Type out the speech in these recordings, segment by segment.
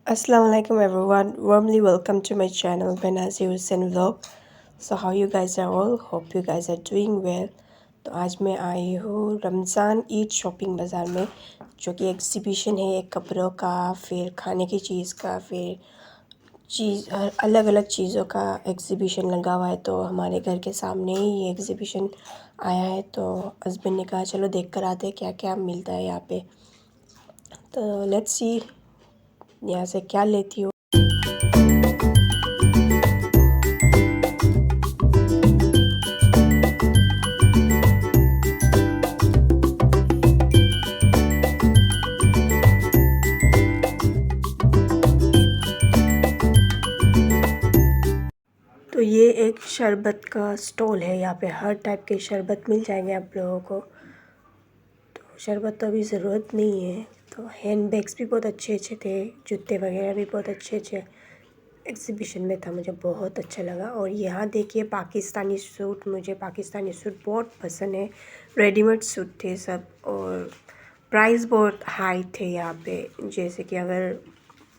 Assalamualaikum everyone, warmly welcome to my channel Benazir Hussain Vlog. So how you guys are all? Hope you guys are doing well. तो आज मैं आई हूँ Ramzan Eid shopping बाज़ार में, जो कि एग्ज़िबिशन है एक कपड़ों का, फिर खाने की चीज़ का, फिर अलग अलग चीज़ों का एग्ज़िबिशन लगा हुआ है। तो हमारे घर के सामने ही ये एग्ज़िबिशन आया है, तो हस्बैंड ने कहा चलो देख कर आते क्या क्या मिलता है यहाँ पे। तो लेट्स सी यहाँ से क्या लेती हूँ। तो ये एक शरबत का स्टॉल है। यहाँ पे हर टाइप के शरबत मिल जाएंगे आप लोगों को। तो शरबत तो अभी ज़रूरत नहीं है। तो हैंड बैग्स भी बहुत अच्छे अच्छे थे, जूते वगैरह भी बहुत अच्छे अच्छे एग्ज़िबिशन में था, मुझे बहुत अच्छा लगा। और यहाँ देखिए पाकिस्तानी सूट, मुझे पाकिस्तानी सूट बहुत पसंद है। रेडीमेड सूट थे सब, और प्राइस बहुत हाई थे यहाँ पे। जैसे कि अगर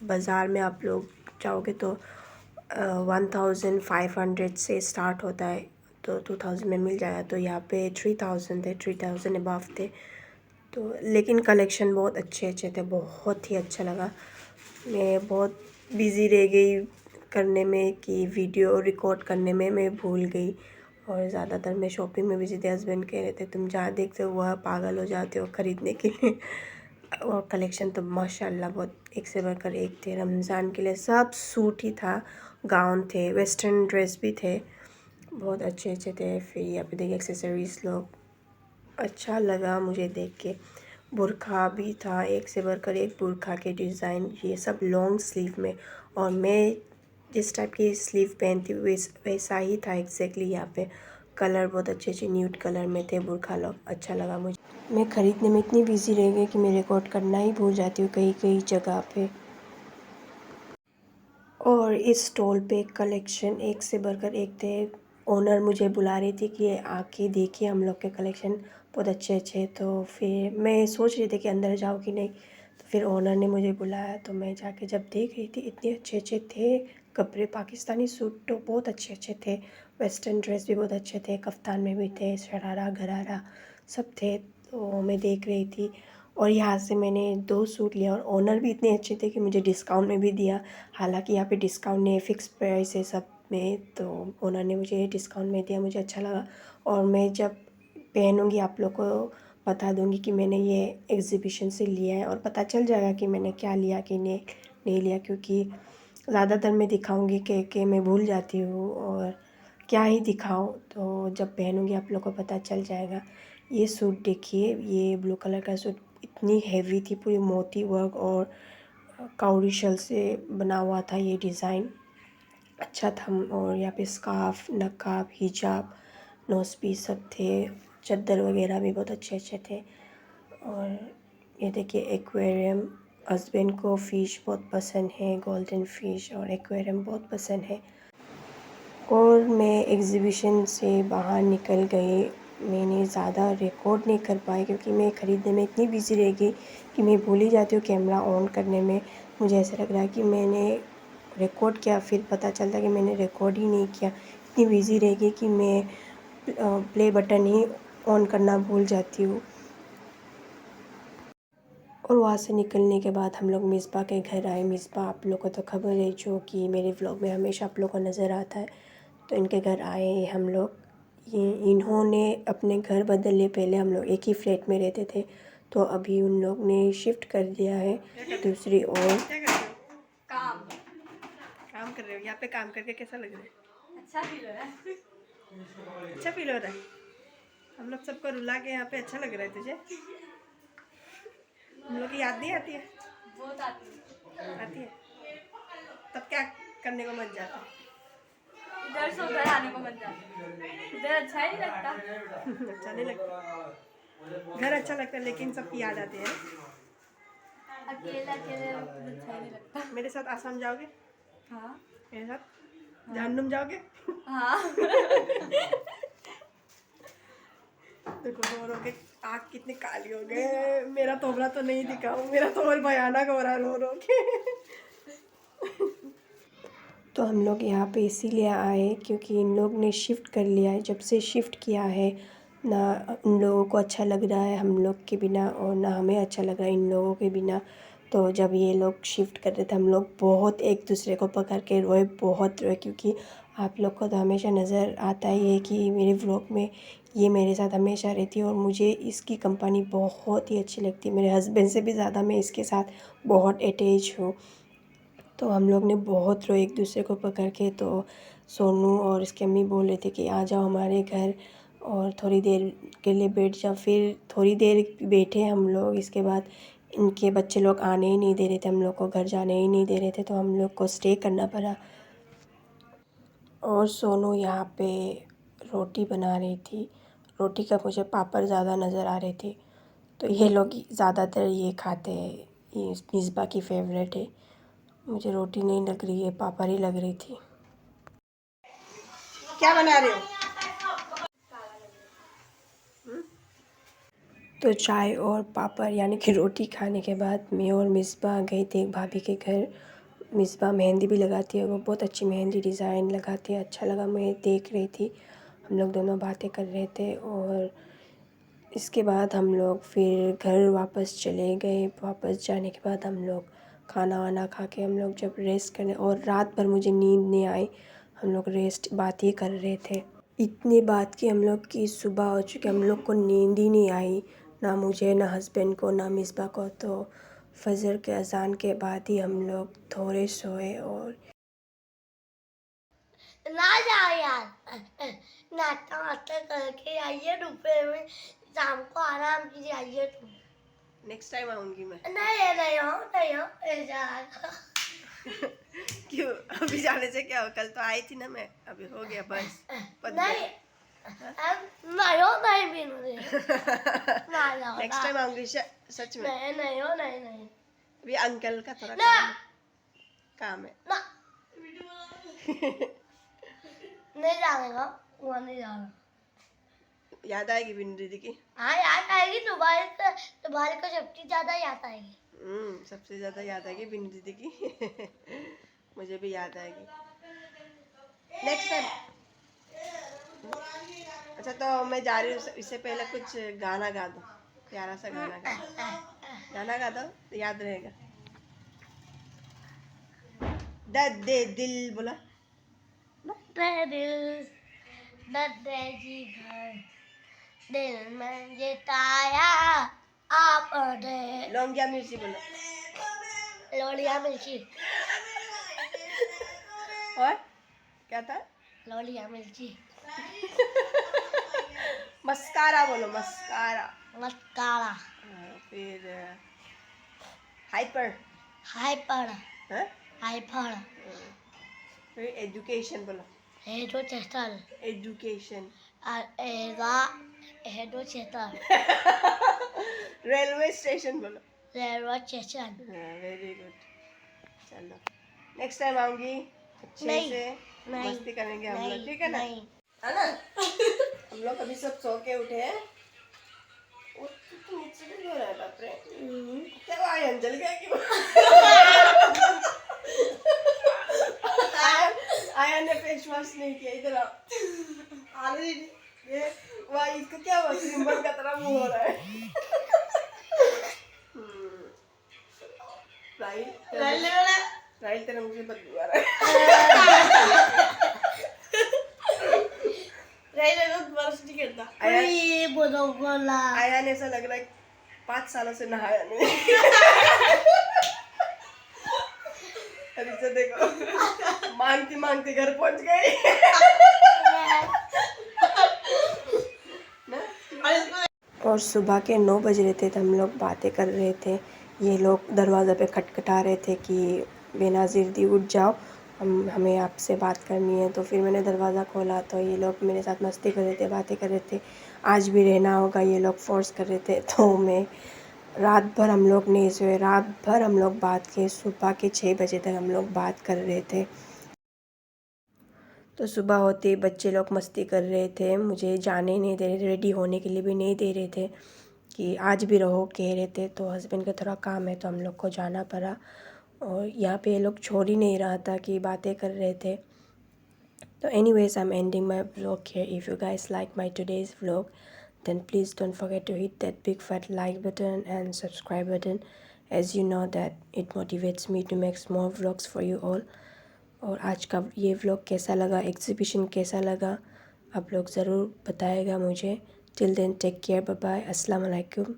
बाज़ार में आप लोग जाओगे तो 1500 से स्टार्ट होता है, तो 2000 में मिल जाएगा। तो यहाँ पे 3000 थे, 3000 अबव थे। तो लेकिन कलेक्शन बहुत अच्छे अच्छे थे, बहुत ही अच्छा लगा। मैं बहुत बिज़ी रह गई करने में कि वीडियो रिकॉर्ड करने में मैं भूल गई, और ज़्यादातर मैं शॉपिंग में बिज़ी थे। हस्बैंड कह रहे थे तुम जहाँ देखते हो वह पागल हो जाते हो ख़रीदने के लिए। और कलेक्शन तो माशाल्लाह बहुत एक से बढ़कर एक थे। रमज़ान के लिए सब सूट ही था, गाउन थे, वेस्टर्न ड्रेस भी थे, बहुत अच्छे अच्छे थे। फिर यहाँ पे देखिए एक्सेसरीज़ लोग, अच्छा लगा मुझे देख के। बुर्खा भी था, एक से बढ़कर एक बुर्खा के डिज़ाइन, ये सब लॉन्ग स्लीव में। और मैं जिस टाइप की स्लीव पहनती हूँ वैसा ही था एग्जैक्टली। यहाँ पे कलर बहुत अच्छे अच्छे न्यूड कलर में थे बुर्खा लोग, अच्छा लगा मुझे। मैं ख़रीदने में इतनी बिज़ी रह गई कि मैं रिकॉर्ड करना ही भूल जाती हूँ कई कई जगह पे। और इस स्टॉल पे कलेक्शन एक से बढ़कर एक थे। ओनर मुझे बुला रही थी कि आके देखिए हम लोग के कलेक्शन बहुत अच्छे अच्छे। तो फिर मैं सोच रही थी कि अंदर जाऊँ कि नहीं, तो फिर ओनर ने मुझे बुलाया। तो मैं जाके जब देख रही थी, इतने अच्छे अच्छे थे कपड़े। पाकिस्तानी सूट तो बहुत अच्छे अच्छे थे, वेस्टर्न ड्रेस भी बहुत अच्छे थे, कफ्तान में भी थे, शरारा घरारा सब थे। तो मैं देख रही थी, और यहाँ से मैंने 2 सूट लिया। और ओनर भी इतने अच्छे थे कि मुझे डिस्काउंट में भी दिया। हालांकि यहाँ पे डिस्काउंट नहीं है, फ़िक्स प्राइस है सब में, तो ओनर ने मुझे डिस्काउंट में दिया, मुझे अच्छा लगा। और मैं जब पहनूँगी आप लोग को बता दूँगी कि मैंने ये एग्ज़िबिशन से लिया है, और पता चल जाएगा कि मैंने क्या लिया कि नहीं लिया, क्योंकि ज़्यादातर मैं दिखाऊँगी कि मैं भूल जाती हूँ, और क्या ही दिखाऊँ। तो जब पहनूँगी आप लोग को पता चल जाएगा। ये सूट देखिए, ये ब्लू कलर का सूट, इतनी हैवी थी, पूरी मोती वर्क और काउरी शल से बना हुआ था ये डिज़ाइन, अच्छा था। और यहाँ पे स्कार्फ, नकाब, हिजाब, नोज पीस सब थे, चद्दर वगैरह भी बहुत अच्छे अच्छे थे। और ये देखिए एक्वेरियम, हस्बैंड को फ़िश बहुत पसंद है, गोल्डन फ़िश और एक्वेरियम बहुत पसंद है। और मैं एग्ज़िबिशन से बाहर निकल गई, मैंने ज़्यादा रिकॉर्ड नहीं कर पाई क्योंकि मैं ख़रीदने में इतनी बिज़ी रह गई कि मैं भूल ही जाती हूँ कैमरा ऑन करने में। मुझे ऐसा लग रहा है कि मैंने रिकॉर्ड किया, फिर पता चलता कि मैंने रिकॉर्ड ही नहीं किया। इतनी बिज़ी रह गई कि मैं प्ले बटन ही ऑन करना भूल जाती हूँ। और वहाँ से निकलने के बाद हम लोग मिसबा के घर आए। मिसबा आप लोग को तो खबर है, जो कि मेरे व्लॉग में हमेशा आप लोग को नज़र आता है। तो इनके घर आए हम लोग। ये इन्होंने अपने घर बदल लिए, पहले हम लोग एक ही फ्लैट में रहते थे, तो अभी उन लोग ने शिफ्ट कर दिया है दूसरी ओर। काम काम कर रहे हो यहाँ पे? काम करके कैसा लग रहा है? अच्छा फील हो रहा है। अच्छा फील हो रहा है। हम लोग सबको रुला के यहाँ पे अच्छा लग रहा है तुझे? हम लोग की याद नहीं आती है? बहुत आती है। तब क्या करने को मन जाता है? इधर से उधर आने को मन जाता है। इधर अच्छा ही नहीं लगता। अच्छा नहीं लगता, घर अच्छा लगता है लेकिन सबकी याद आती है। अकेले अकेले अच्छा ही नहीं लगता। मेरे साथ आसाम जाओगे? हाँ। मेरे साथ जहन्नुम जाओगे? हाँ। देखो रो रो के आँख कितनी काली हो गए। मेरा तोबरा तो नहीं दिखाऊं, मेरा तो और भयानक हो रहा है रो रो के। तो हम लोग यहाँ पे इसीलिए आए क्योंकि इन लोग ने शिफ्ट कर लिया है। जब से शिफ्ट किया है ना उन लोगों को अच्छा लग रहा है हम लोग के बिना, और ना हमें अच्छा लग रहा है इन लोगों के बिना। तो जब ये लोग शिफ्ट कर रहे थे हम लोग बहुत एक दूसरे को पकड़ के रोए, बहुत रोए, क्योंकि आप लोग को तो हमेशा नज़र आता ही है कि मेरे व्लॉग में ये मेरे साथ हमेशा रहती है और मुझे इसकी कंपनी बहुत ही अच्छी लगती है। मेरे हस्बैंड से भी ज़्यादा मैं इसके साथ बहुत अटैच हूँ। तो हम लोग ने बहुत रोए एक दूसरे को पकड़ के। तो सोनू और इसकी अम्मी बोल रहे थे कि आ जाओ हमारे घर और थोड़ी देर के लिए बैठ जाओ। फिर थोड़ी देर बैठे हम लोग, इसके बाद इनके बच्चे लोग आने ही नहीं दे रहे थे, हम लोग को घर जाने ही नहीं दे रहे थे, तो हम लोग को स्टे करना पड़ा। और सोनू यहाँ पे रोटी बना रही थी। रोटी का मुझे पापड़ ज़्यादा नज़र आ रहे थे, तो ये लोग ज़्यादातर ये खाते हैं, ये मिसबा की फेवरेट है। मुझे रोटी नहीं लग रही है, पापड़ ही लग रही थी। क्या बना रहे हो? तो चाय और पापड़ यानी कि रोटी खाने के बाद मैं और मिसबा गए थे भाभी के घर। मिसबा मेहंदी भी लगाती है, वो बहुत अच्छी मेहंदी डिज़ाइन लगाती है, अच्छा लगा, मैं देख रही थी। हम लोग दोनों बातें कर रहे थे और इसके बाद हम लोग फिर घर वापस चले गए। वापस जाने के बाद हम लोग खाना वाना खा के हम लोग जब रेस्ट करने, और रात भर मुझे नींद नहीं आई, हम लोग रेस्ट बात ही कर रहे थे। इतनी बात की हम लोग की सुबह हो चुकी, हम लोग को नींद ही नहीं आई, ना मुझे, ना हस्बैंड को, ना मिसबा को। तो फजर के अजान के बाद ही हम लोग थोड़े सोए। और ना जाओ यार, नाश्ता वास्ता करके आइए, दोपहर में शाम को आराम कीजिए, आइए तुम। नेक्स्ट टाइम आऊँगी मैं। नहीं हो ऐसा। क्यों? अभी जाने से क्या हो, कल तो आई थी ना मैं, अभी हो गया बस। नहीं नहीं भी मुझे नेक्स्ट टाइम आऊँगी सच में। नहीं हो नहीं अभी अंकल का थोड़ा काम है। ना नहीं जाने वहाँ नहीं जाना। याद आएगी बिन दीदी की? हाँ याद आएगी, तुम्हारे को सबसे ज्यादा याद आएगी। सबसे ज़्यादा याद आएगी बिन दीदी की। मुझे भी याद आएगी नेक्स्ट टाइम। अच्छा तो मैं जा रही हूँ, इससे पहले कुछ गाना गा दो, प्यारा सा गाना गा दो तो याद रहेगा। दे दिल बोला दे जी घर दिल में जिताया आपने। लौंगिया मिर्ची बोला। लोलिया मिर्ची। और क्या था? लोलिया मिर्ची। मस्कारा बोलो, मस्कारा। मस्कारा। फिर हाइपर। हाइपर। हाँ? हाइपर। फिर एजुकेशन बोलो। Education. Education. Education. Railway station बोलो। Railway station. Very good. चलो नेक्स्ट टाइम आऊंगी, अच्छे से मस्ती करेंगे हम लोग, ठीक है ना? है ना? हम लोग अभी सब सो के उठे हैं। तो नीचे भी हो रहा है, बाप रे। क्या आयन जल गया क्यों? आयन ने फेस वॉश नहीं किया, इधर आओ। ये वाह, इसको क्या हुआ, सिंबल का तरह मुंह हो रहा है। राइल तेरा मुझे बदबू आ रहा है। आया ने ऐसा लग रहा है 5 सालों से नहाया नहीं। अभी से देखो, मांगती मांगती घर पहुंच गई। और सुबह के 9 बज रहे थे तो हम लोग बातें कर रहे थे। ये लोग दरवाज़ा पे खटखटा रहे थे कि बेनाज़िर दी उठ जाओ, हमें आपसे बात करनी है। तो फिर मैंने दरवाज़ा खोला तो ये लोग मेरे साथ मस्ती कर रहे थे, बातें कर रहे थे, आज भी रहना होगा, ये लोग फोर्स कर रहे थे। तो मैं रात भर हम लोग नहीं सोए, रात भर हम लोग बात किए, सुबह के 6 बजे तक हम लोग बात कर रहे थे। तो सुबह होते बच्चे लोग मस्ती कर रहे थे, मुझे जाने नहीं दे रहे थे, रेडी होने के लिए भी नहीं दे रहे थे कि आज भी रहो कह रहे थे। तो हस्बैंड का थोड़ा काम है तो हम लोग को जाना पड़ा। और यहाँ पे ये लोग छोड़ ही नहीं रहा था कि बातें कर रहे थे। तो anyways, I'm ending my vlog here. If you guys like my today's vlog, then please don't forget to hit that big fat like button and subscribe button, as you know that it motivates me to make more vlogs for you all. और आज का ये vlog कैसा लगा, exhibition कैसा लगा, आप लोग ज़रूर बताएगा मुझे। Till then take care, bye bye, अस्सलाम वालेकुम।